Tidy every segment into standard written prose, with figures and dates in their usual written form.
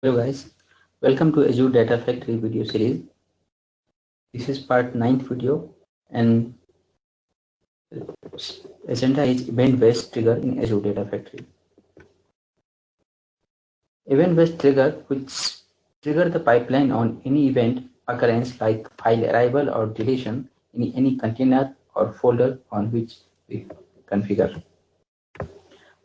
Hello guys, welcome to Azure Data Factory video series. This is part 9th video and agenda is event-based trigger in Azure Data Factory. Event-based trigger which trigger the pipeline on any event occurrence like file arrival or deletion in any container or folder on which we configure.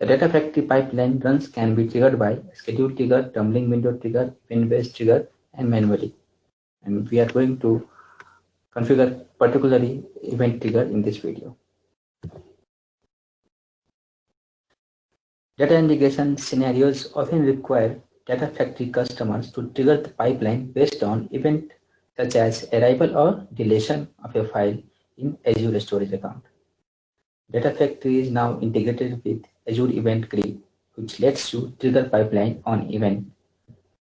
The Data Factory pipeline runs can be triggered by schedule trigger, tumbling window trigger, event-based trigger and manually. And we are going to configure particularly event trigger in this video. Data integration scenarios often require Data Factory customers to trigger the pipeline based on event such as arrival or deletion of a file in Azure storage account. Data Factory is now integrated with Azure Event Grid, which lets you trigger pipeline on event.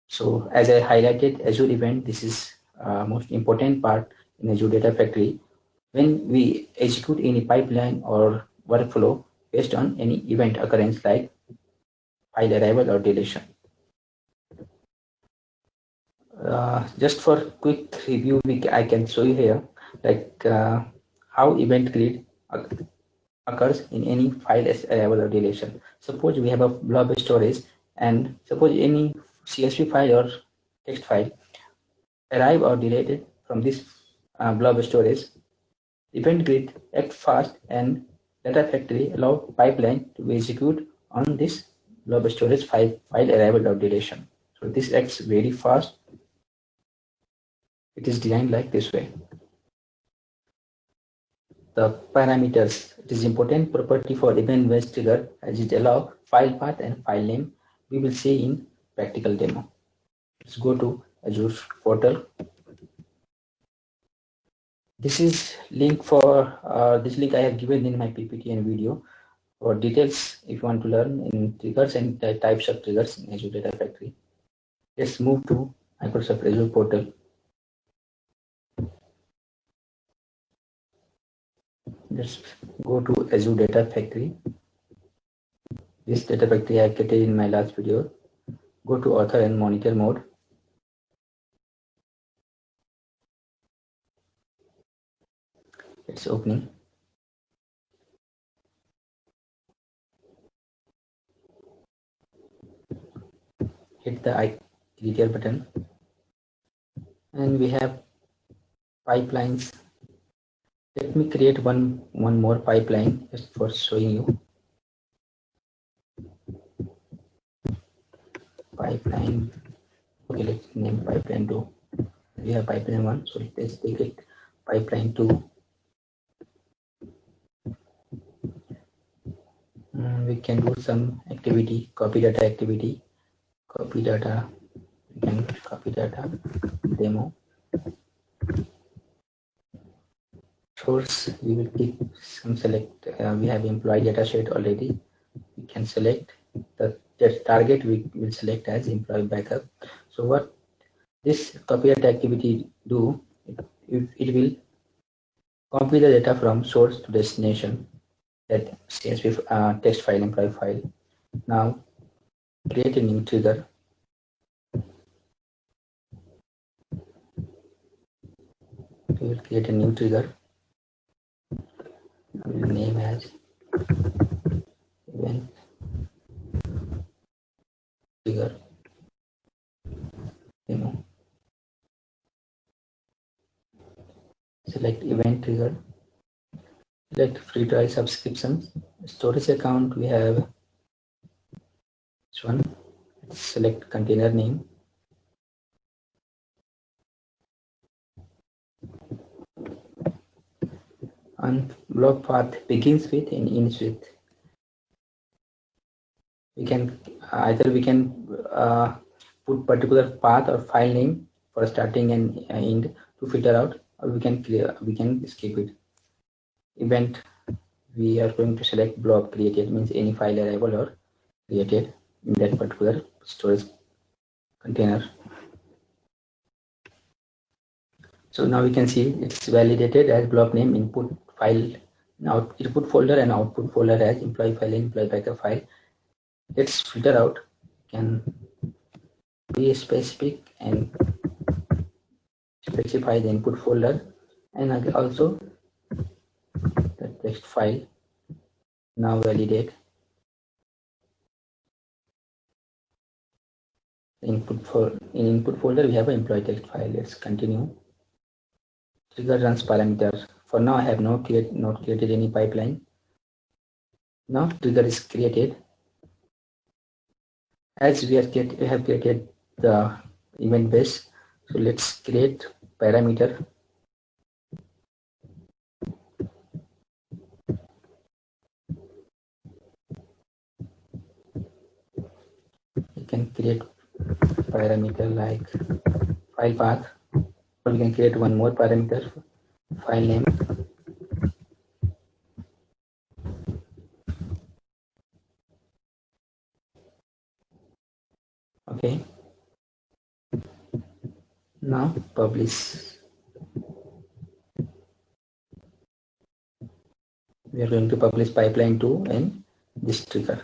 So as I highlighted Azure Event, this is most important part in Azure Data Factory. When we execute any pipeline or workflow based on any event occurrence like file arrival or deletion. Just for quick review, I can show you here like how event grid occurs in any file arrival or deletion. Suppose we have a blob storage and suppose any CSV file or text file arrive or deleted from this blob storage. Event grid act fast and Data Factory allow pipeline to execute on this blob storage file arrival or deletion. So this acts very fast. It is designed like this way. The parameters. It is important property for event-based trigger as it allow file path and file name. We will see in practical demo. Let's go to Azure portal. This is link for this link I have given in my PPT and video for details if you want to learn in triggers and the types of triggers in Azure Data Factory. Let's move to Microsoft Azure portal. Let's go to Azure Data Factory. This Data Factory I created in my last video. Go to author and monitor mode. It's opening. Hit the editor button and we have pipelines. Let me create one more pipeline just for showing you. Pipeline. Okay, let's name pipeline 2. We have pipeline 1, so let's take it pipeline 2. We can do some activity, copy data activity, copy data, we can copy data demo. Source, we will pick some select, we have employee data set already. We can select the target, we will select as employee backup. So what this copy data activity do, it will copy the data from source to destination, that CSV text file, employee file. Now create a new trigger. We will create a new trigger. We will name as event trigger demo. Select event trigger. Select free trial subscriptions. Storage account, we have this one. Select container name. And blob path begins with and ends with. We can either put particular path or file name for starting and end to filter out, or we can skip it. Event, we are going to select blob created, means any file arrival or created in that particular storage container. So now we can see it's validated as blob name, input file, now input folder and output folder as employee file and employee backup file. Let's filter out. We can be specific and specify the input folder, and also the text file. Now validate the input folder. We have an employee text file. Let's continue. Trigger runs parameter. For now, I have not created any pipeline. Now trigger is created. As we have created the event base, so let's create parameter. You can create parameter like file path, or we can create one more parameter, file name. Okay. Now publish. We are going to publish pipeline 2 and this trigger.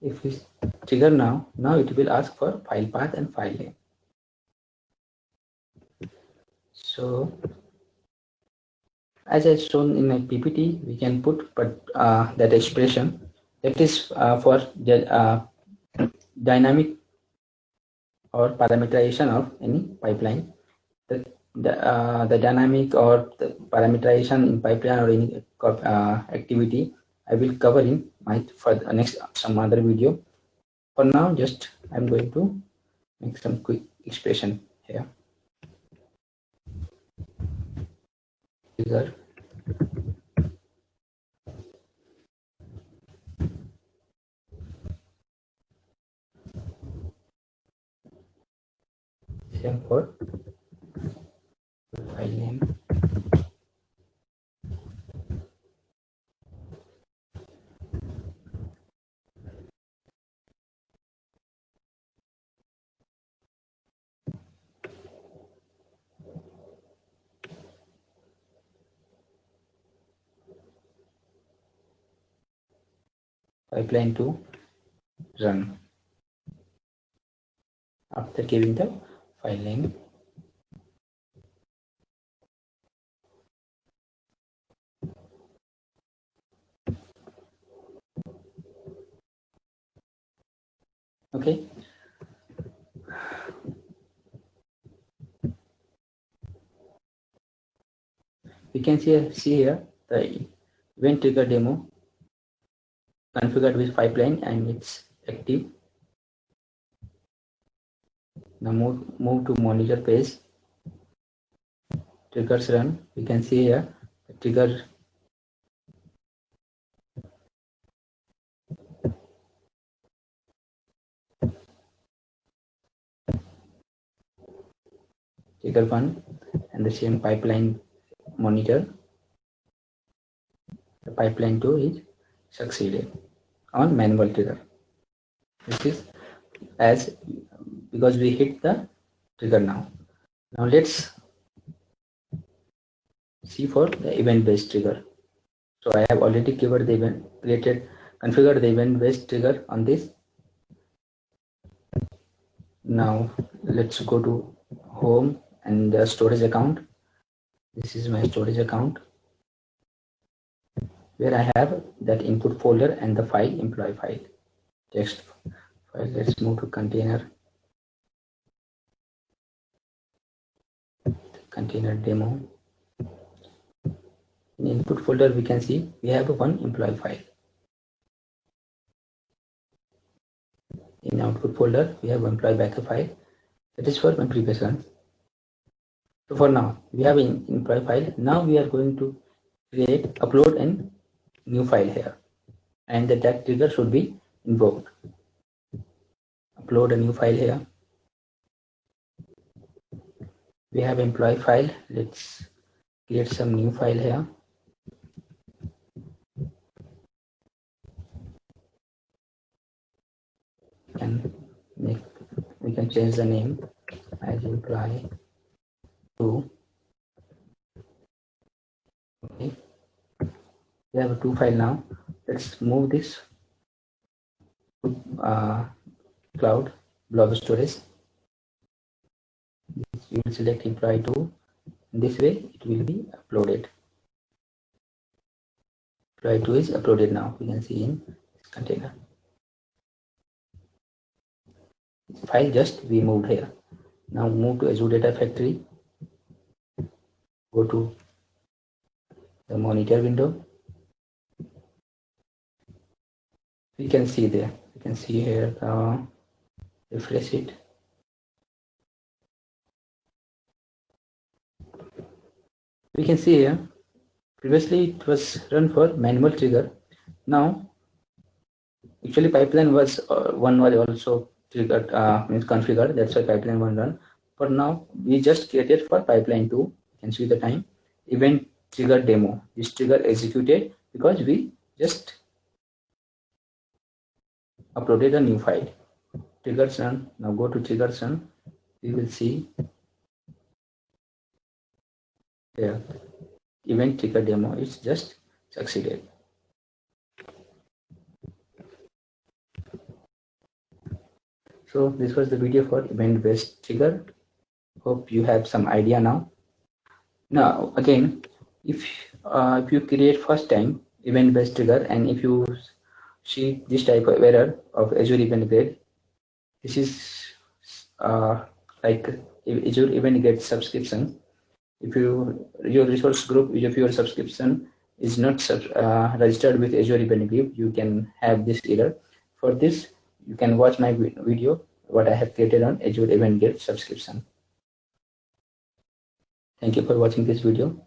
If we trigger now it will ask for file path and file name. So as I shown in my PPT, we can put that expression that is for the dynamic or parameterization of any pipeline. The dynamic or the parameterization in pipeline or any activity I will cover in my for the next some other video. For now, just I'm going to make some quick expression here. Trigger same for file name. Pipeline to run after giving the file name. Okay. We can see here the event trigger demo configured with pipeline and it's active. Now move to monitor page. Triggers run. We can see here the trigger trigger 1 and the same pipeline monitor. The pipeline 2 is succeeded on manual trigger. This is as because we hit the trigger now. Now let's see for the event based trigger. So I have already configured the event based trigger on this. Now let's go to home and the storage account. This is my storage account where I have that input folder and the file employee file text file. Let's move to container demo. In input folder we can see we have one employee file. In output folder we have employee backup file that is for my previous one. So for now we have an employee file. Now we are going to upload a new file here, and that trigger should be invoked. Upload a new file here. We have employee file. Let's create some new file here. We can change the name as employee 2. Okay, we have two files now. Let's move this to cloud blob storage. You will select employee 2. This way it will be uploaded. Employee 2 is uploaded now. We can see in this container. File just we moved here. Now move to Azure Data Factory. Go to the monitor window. We can see there. You can see here. Refresh it. We can see here. Previously it was run for manual trigger. Now actually pipeline was one was also triggered, means configured. That's why pipeline 1 run. For now we just created for pipeline 2. You can see the time. Event trigger demo. This trigger executed because we just uploaded a new file. Triggers run. Now go to triggers run. We will see here event trigger demo is just succeeded. So this was the video for event based trigger. Hope you have some idea now. Now again, if you create first time event based trigger and if you see this type of error of Azure Event Grid, this is like Azure Event Grid subscription. If your resource group, if your subscription is not registered with Azure Event Grid, you can have this error. For this, you can watch my video what I have created on Azure Event Grid subscription. Thank you for watching this video.